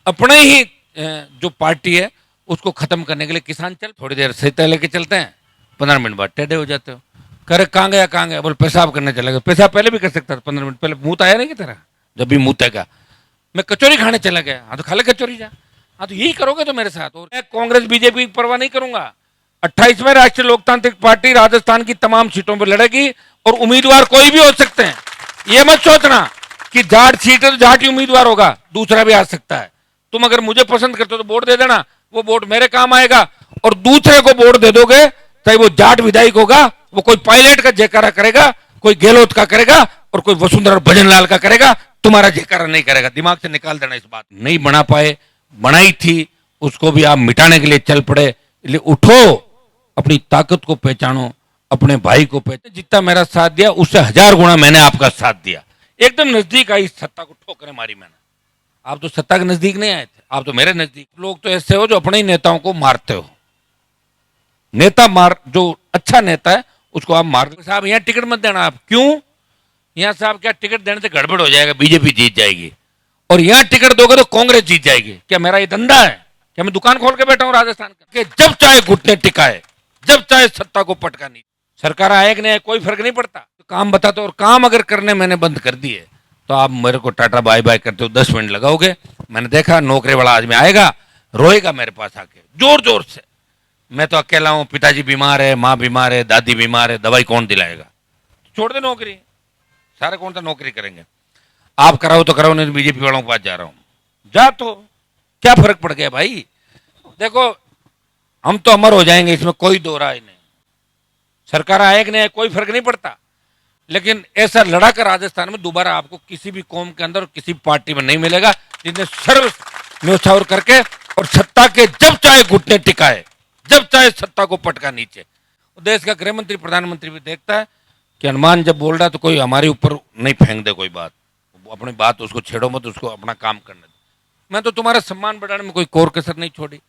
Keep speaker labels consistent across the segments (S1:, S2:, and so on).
S1: अपने ही जो पार्टी है उसको खत्म करने के लिए किसान चल थोड़ी देर सही तय लेके चलते हैं, 15 मिनट बाद टेढ़े हो जाते हो। करे कहाँ गया बोले पेशाब करने चला गया। पेशाब पहले भी कर सकता था, 15 मिनट पहले मुंह आया नहीं कि तेरा जब भी मुंह का मैं कचौरी खाने चला गया। हाँ तो खा ले कचौरी जा। हाँ तो यही करोगे तो मेरे साथ। और मैं कांग्रेस बीजेपी की परवाह नहीं करूंगा। 28वें राष्ट्रीय लोकतांत्रिक पार्टी राजस्थान की तमाम सीटों पर लड़ेगी और उम्मीदवार कोई भी हो सकते हैं। ये मत सोचना कि जाट सीट है तो जाट ही उम्मीदवार होगा, दूसरा भी आ सकता है। तुम अगर मुझे पसंद करते हो तो वोट दे देना, वो वोट मेरे काम आएगा। और दूसरे को वोट दे दोगे, चाहे वो जाट विधायक होगा, वो कोई पायलट का जयकारा करेगा, कोई गहलोत का करेगा और कोई वसुंधरा भजनलाल का करेगा, तुम्हारा जयकारा नहीं करेगा। दिमाग से निकाल देना इस बात। नहीं बना पाए, बनाई थी, उसको भी आप मिटाने के लिए चल पड़े। इसलिए उठो, अपनी ताकत को पहचानो, अपने भाई को पहचानो। जितना मेरा साथ दिया उससे 1000 गुना मैंने आपका साथ दिया। एकदम नजदीक आई, सत्ता को ठोकरें मारी मैंने। आप तो सत्ता के नजदीक नहीं आए थे, आप तो मेरे नजदीक। लोग तो ऐसे हो जो अपने ही नेताओं को मारते हो। नेता मार, जो अच्छा नेता है उसको आप मार। साहब यहाँ टिकट मत देना। आप क्यों? यहाँ साहब क्या टिकट देने से गड़बड़ हो जाएगा, बीजेपी जीत जाएगी। और यहाँ टिकट दोगे तो कांग्रेस जीत जाएगी। क्या मेरा ये धंधा है? क्या मैं दुकान खोल के बैठा हूँ राजस्थान का? जब चाहे घुटने टिकाए, जब चाहे सत्ता को पटका नहीं। सरकार आए कि नहीं, कोई फर्क नहीं पड़ता। तो काम बताते। और काम अगर करने मैंने बंद कर दिए तो आप मेरे को टाटा बाय बाय करते हो 10 मिनट लगाओगे। मैंने देखा नौकरी वाला आदमी आएगा, रोएगा मेरे पास आके जोर जोर से। मैं तो अकेला हूं, पिताजी बीमार है, माँ बीमार है, दादी बीमार है, दवाई कौन दिलाएगा? छोड़ दे नौकरी, सारे कौन सा नौकरी करेंगे। आप कराओ तो कराओ, नहीं बीजेपी वालों के पास जा रहा हूं। जा तो क्या फर्क पड़ गया भाई? देखो हम तो अमर हो जाएंगे, इसमें कोई दो राय नहीं। सरकार आए कि नहीं, कोई फर्क नहीं पड़ता। लेकिन ऐसा लड़ा कर राजस्थान में दोबारा आपको किसी भी कौम के अंदर, किसी पार्टी में नहीं मिलेगा जिसने सर्व न्यौछावर करके और सत्ता के जब चाहे घुटने टिकाए, जब चाहे सत्ता को पटका नीचे। देश का गृह मंत्री, प्रधानमंत्री भी देखता है कि हनुमान जब बोल रहा है तो कोई हमारे ऊपर नहीं फेंक दे कोई बात। अपनी बात उसको छेड़ो मत, उसको अपना काम करने दो। मैं तो तुम्हारा सम्मान बढ़ाने में कोई कोर कसर नहीं छोड़ी।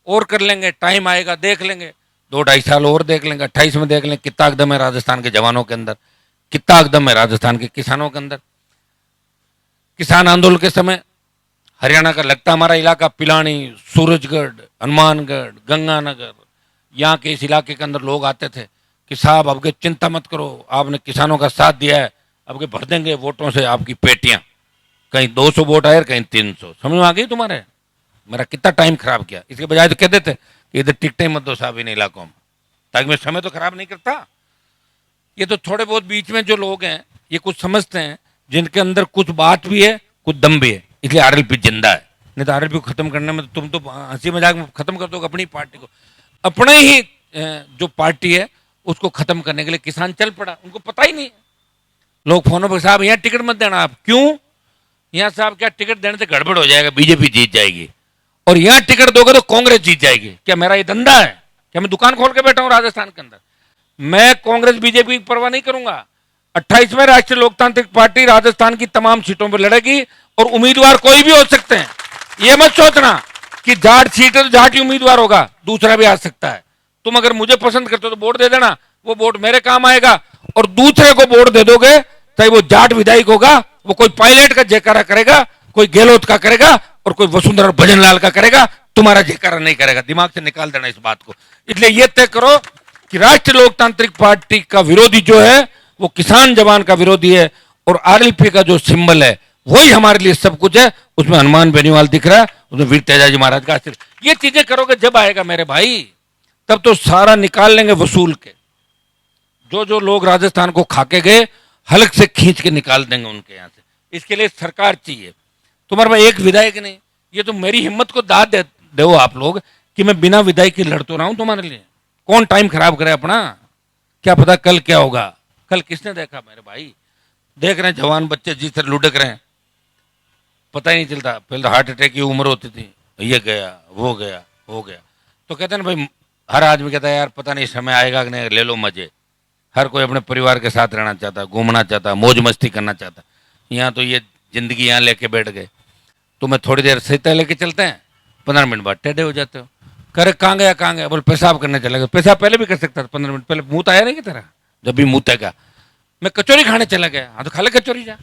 S1: और कर लेंगे, टाइम आएगा देख लेंगे, 2-2.5 साल और देख लेंगे। 28 में देख लेंगे कितना एकदम है राजस्थान के जवानों के अंदर, कितना एकदम है राजस्थान के किसानों के अंदर। किसान आंदोलन के समय हरियाणा का लगता हमारा इलाका पिलानी, सूरजगढ़, हनुमानगढ़, गंगानगर, यहाँ के इस इलाके के अंदर लोग आते थे कि साहब आपके चिंता मत करो, आपने किसानों का साथ दिया है, आपके भर देंगे वोटों से आपकी पेटियां। कहीं 200 वोट आए, कहीं 300। समझ में आ गई तुम्हारे? मेरा कितना टाइम खराब किया। इसके बजाय तो कह देते कि इधर टिकटें मत दो साहब इन इलाकों में, ताकि मैं समय तो खराब नहीं करता। ये तो थोड़े बहुत बीच में जो लोग हैं ये कुछ समझते हैं, जिनके अंदर कुछ बात भी है, कुछ दम भी है, इसलिए आरएलपी जिंदा है। नहीं तो आरएलपी को खत्म करने में तो तुम तो हंसी मजाक में खत्म कर दोगे अपनी पार्टी को। अपने ही जो पार्टी है उसको खत्म करने के लिए किसान चल पड़ा। उनको पता ही नहीं है। लोग फोनों पर साहब यहाँ टिकट मत देना। आप क्यों? यहाँ साहब क्या टिकट देने से गड़बड़ हो जाएगा, बीजेपी जीत जाएगी। और यहाँ टिकट दोगे तो कांग्रेस जीत जाएगी। क्या मेरा ये धंधा है? क्या मैं दुकान खोल के बैठा हूँ राजस्थान के अंदर? मैं कांग्रेस बीजेपी की परवाह नहीं करूंगा। 28वें राष्ट्रीय लोकतांत्रिक पार्टी राजस्थान की तमाम सीटों पर लड़ेगी और उम्मीदवार कोई भी हो सकते हैं। यह मत सोचना कि जाट सीट है तो जाट ही उम्मीदवार होगा, दूसरा भी आ सकता है। तुम अगर मुझे पसंद करते हो तो वोट दे देना, वो वोट मेरे काम आएगा। और दूसरे को वोट दे दोगे, चाहे वो जाट विधायक होगा, वो कोई पायलट का जयकारा करेगा, कोई गहलोत का करेगा और कोई वसुंधरा भजनलाल का करेगा, तुम्हारा जयकारा नहीं करेगा। दिमाग से निकाल देना इस बात को। इसलिए यह तय करो कि राष्ट्रीय लोकतांत्रिक पार्टी का विरोधी जो है वो किसान जवान का विरोधी है, और आरएलपी का जो सिंबल है वही हमारे लिए सब कुछ है। उसमें हनुमान बेनीवाल दिख रहा है, उसमें वीर तेजाजी महाराज का आशीर्वाद। ये चीजें करोगे जब आएगा मेरे भाई, तब तो सारा निकाल लेंगे वसूल के। जो जो लोग राजस्थान को खाके गए, हलक से खींच के निकाल देंगे उनके यहां से। इसके लिए सरकार चाहिए। तुम्हारे पास एक विधायक नहीं। ये तो मेरी हिम्मत को दाद दो आप लोग कि मैं बिना विधायक के लड़ तो रहा हूं तुम्हारे लिए। कौन टाइम खराब करे अपना? क्या पता कल क्या होगा। कल किसने देखा मेरे भाई? देख रहे हैं जवान बच्चे जिस तरह लुढ़क रहे हैं, पता ही नहीं चलता। पहले तो हार्ट अटैक की उम्र होती थी, ये गया वो गया हो गया। तो कहते हैं ना भाई, हर आदमी कहता है यार पता नहीं समय आएगा कि नहीं, ले लो मजे। हर कोई अपने परिवार के साथ रहना चाहता, घूमना चाहता, मौज मस्ती करना चाहता। यहाँ तो ये जिंदगी यहाँ लेके बैठ गए। तो मैं थोड़ी देर सही तय लेके चलते हैं, 15 मिनट बाद टेढ़े हो जाते हो। करे कहाँ गया बोले पेशाब करने चला गया। पेशाब पहले भी कर सकता था, 15 मिनट पहले मुंह आया नहीं कि तेरा जब भी मुंह का मैं कचौरी खाने चला गया। हाँ तो खा ले कचौरी जा।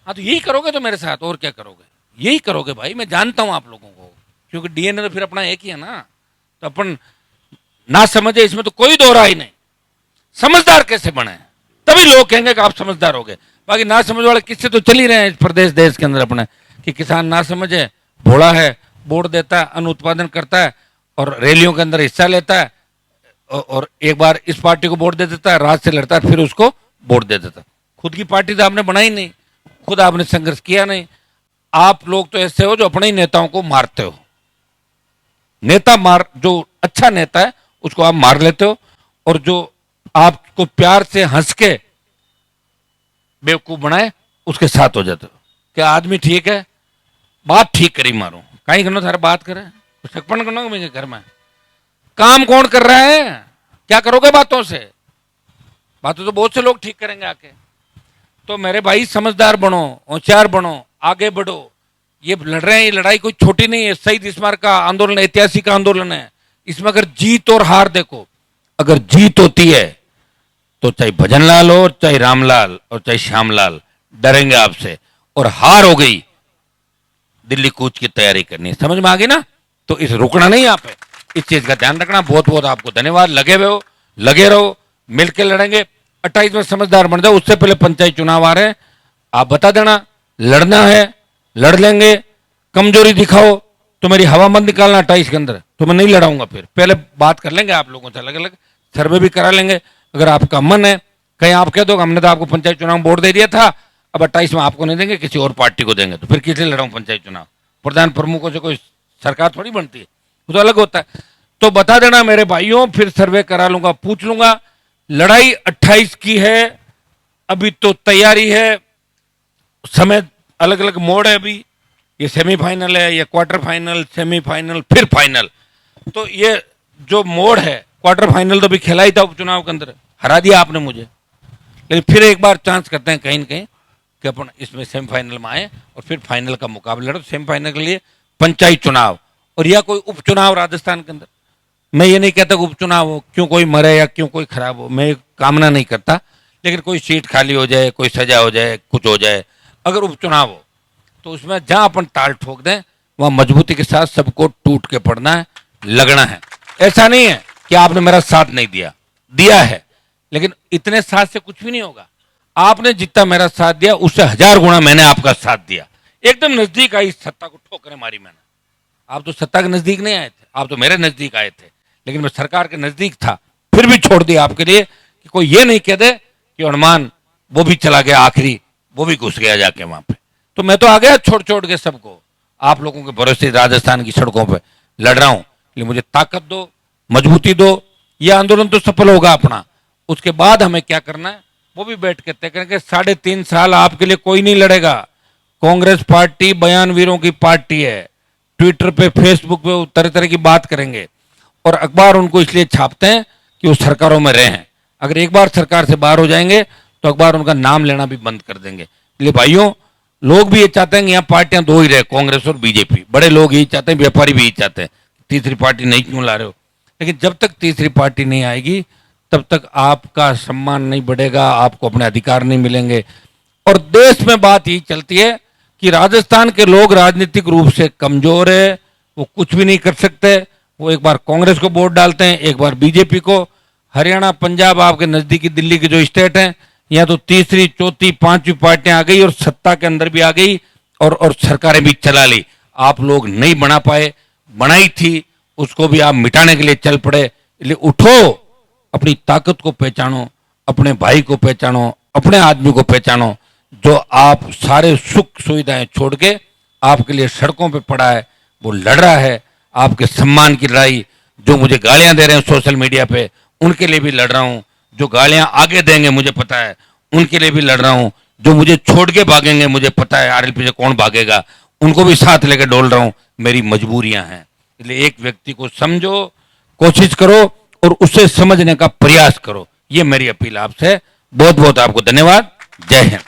S1: हाँ तो यही करोगे तो मेरे साथ, और क्या करोगे? यही करोगे भाई, मैं जानता हूं आप लोगों को, क्योंकि डीएनए तो फिर अपना एक ही है ना। तो अपन ना समझे इसमें तो कोई दो राय नहीं। समझदार कैसे बने, तभी लोग कहेंगे कि आप समझदार हो गए। बाकी ना समझ वाले किससे तो चल ही रहे हैं इस प्रदेश देश के अंदर अपने, कि किसान ना समझे, भोला है, वोट देता है, अन्न उत्पादन करता है और रैलियों के अंदर हिस्सा लेता है, और एक बार इस पार्टी को वोट दे देता है, राज से लड़ता है, फिर उसको वोट दे देता है। खुद की पार्टी तो आपने बनाई नहीं, खुद आपने संघर्ष किया नहीं। आप लोग तो ऐसे हो जो अपने ही नेताओं को मारते हो। नेता मार, जो अच्छा नेता है उसको आप मार लेते हो, और जो आपको प्यार से हंस के बेवकूफ बनाए उसके साथ हो जाते हो। क्या आदमी ठीक है, बात ठीक करी मारो, कहीं करना सारा बात करे, सकपन करना मेरे घर में काम कौन कर रहा है, क्या करोगे बातों से? बातों तो बहुत से लोग ठीक करेंगे आके। तो मेरे भाई समझदार बनो, होशियार बनो, आगे बढ़ो। ये लड़ रहे हैं, ये लड़ाई कोई छोटी नहीं है। शहीद स्मारक का आंदोलन ऐतिहासिक आंदोलन है। इसमें अगर जीत और हार देखो, अगर जीत होती है तो चाहे भजनलाल हो, चाहे रामलाल और चाहे श्यामलाल डरेंगे आपसे, और हार हो गई दिल्ली कूच की तैयारी करनी है। समझ में आ गई ना? तो इस रुकना नहीं आप है, इस चीज का ध्यान रखना। बहुत बहुत आपको धन्यवाद। लगे हुए हो, लगे रहो, मिलकर लड़ेंगे। 28 में समझदार बन जाओ, उससे पहले पंचायत चुनाव आ रहे हैं। आप बता देना, लड़ना है लड़ लेंगे, कमजोरी दिखाओ तो मेरी हवा मत निकालना 28 के अंदर, तो मैं नहीं लड़ाऊंगा। फिर पहले बात कर लेंगे आप लोगों से, अलग अलग सर्वे भी करा लेंगे। अगर आपका मन है, कहीं आप कह दो हमने तो आपको पंचायत चुनाव में वोट दे दिया था, अब 28 में आपको नहीं देंगे, किसी और पार्टी को देंगे, तो फिर किस लिए लड़ाऊं पंचायत चुनाव? प्रधान प्रमुखों से कोई सरकार थोड़ी बनती है, वो तो अलग होता है। तो बता देना मेरे भाइयों, फिर सर्वे करा लूंगा, पूछ लूंगा। लड़ाई 28 की है, अभी तो तैयारी है, समय अलग अलग मोड है। अभी ये सेमीफाइनल है, ये क्वार्टर फाइनल, सेमीफाइनल, फिर फाइनल। तो ये जो मोड है, क्वार्टर फाइनल तो भी खेला ही था उपचुनाव के अंदर, हरा दिया आपने मुझे, लेकिन फिर एक बार चांस करते हैं कहीं न कहीं कि अपन इसमें सेमीफाइनल में आए और फिर फाइनल का मुकाबला लड़ो। सेमीफाइनल के लिए पंचायत चुनाव और या कोई उपचुनाव राजस्थान के अंदर। मैं ये नहीं कहता कि उपचुनाव हो, क्यों कोई मरे या क्यों कोई खराब हो, मैं कामना नहीं करता, लेकिन कोई सीट खाली हो जाए, कोई सजा हो जाए, कुछ हो जाए, अगर उपचुनाव हो तो उसमें जहां अपन ताल ठोक दें वहां मजबूती के साथ सबको टूट के पड़ना है, लगना है। ऐसा नहीं है कि आपने मेरा साथ नहीं दिया, दिया है, लेकिन इतने साथ से कुछ भी नहीं होगा। आपने जितना मेरा साथ दिया उससे 1000 गुना मैंने आपका साथ दिया। एकदम नजदीक आई सत्ता को, ठोकरें मारी मैंने। आप तो सत्ता के नजदीक नहीं आए थे, आप तो मेरे नजदीक आए थे, लेकिन मैं सरकार के नजदीक था, फिर भी छोड़ दिया आपके लिए कि कोई ये नहीं कह दे कि हनुमान वो भी चला गया, आखिरी वो भी घुस गया जाके वहां पे। तो मैं तो आ गया छोड़ छोड़ के सबको, आप लोगों के भरोसे राजस्थान की सड़कों पे लड़ रहा हूं। इसलिए मुझे ताकत दो, मजबूती दो। यह आंदोलन तो सफल होगा अपना, उसके बाद हमें क्या करना है वो भी बैठ के तय करेंगे। 3.5 साल आपके लिए कोई नहीं लड़ेगा। कांग्रेस पार्टी बयानवीरों की पार्टी है, ट्विटर पे, फेसबुक पे तरह तरह की बात करेंगे, और अखबार उनको इसलिए छापते हैं कि वो सरकारों में रहें। अगर एक बार सरकार से बाहर हो जाएंगे तो अखबार उनका नाम लेना भी बंद कर देंगे। इसलिए भाइयों, लोग भी ये चाहते हैं कि यहाँ पार्टियां दो ही रहे, कांग्रेस और बीजेपी। बड़े लोग यही चाहते हैं, व्यापारी भी यही चाहते हैं, तीसरी पार्टी नहीं क्यों ला रहे हो। लेकिन जब तक तीसरी पार्टी नहीं आएगी तब तक आपका सम्मान नहीं बढ़ेगा, आपको अपने अधिकार नहीं मिलेंगे। और देश में बात यही चलती है कि राजस्थान के लोग राजनीतिक रूप से कमजोर है, वो कुछ भी नहीं कर सकते। वो एक बार कांग्रेस को वोट डालते हैं, एक बार बीजेपी को। हरियाणा, पंजाब, आपके नजदीकी दिल्ली के जो स्टेट हैं, यहाँ तो तीसरी, चौथी, पांचवी पार्टियां आ गई और सत्ता के अंदर भी आ गई, और सरकारें भी चला ली। आप लोग नहीं बना पाए, बनाई थी उसको भी आप मिटाने के लिए चल पड़े। इसलिए उठो, अपनी ताकत को पहचानो, अपने भाई को पहचानो, अपने आदमी को पहचानो, जो आप सारे सुख सुविधाएं छोड़ के आपके लिए सड़कों पे पड़ा है, वो लड़ रहा है आपके सम्मान की लड़ाई। जो मुझे गालियां दे रहे हैं सोशल मीडिया पे, उनके लिए भी लड़ रहा हूं। जो गालियां आगे देंगे मुझे पता है, उनके लिए भी लड़ रहा हूं। जो मुझे छोड़ के भागेंगे मुझे पता है, आरएलपी से कौन भागेगा, उनको भी साथ लेकर डोल रहा हूं। मेरी मजबूरियां हैं। इसलिए एक व्यक्ति को समझो, कोशिश करो और उसे समझने का प्रयास करो। ये मेरी अपील आपसे। बहुत बहुत आपको धन्यवाद। जय हिंद।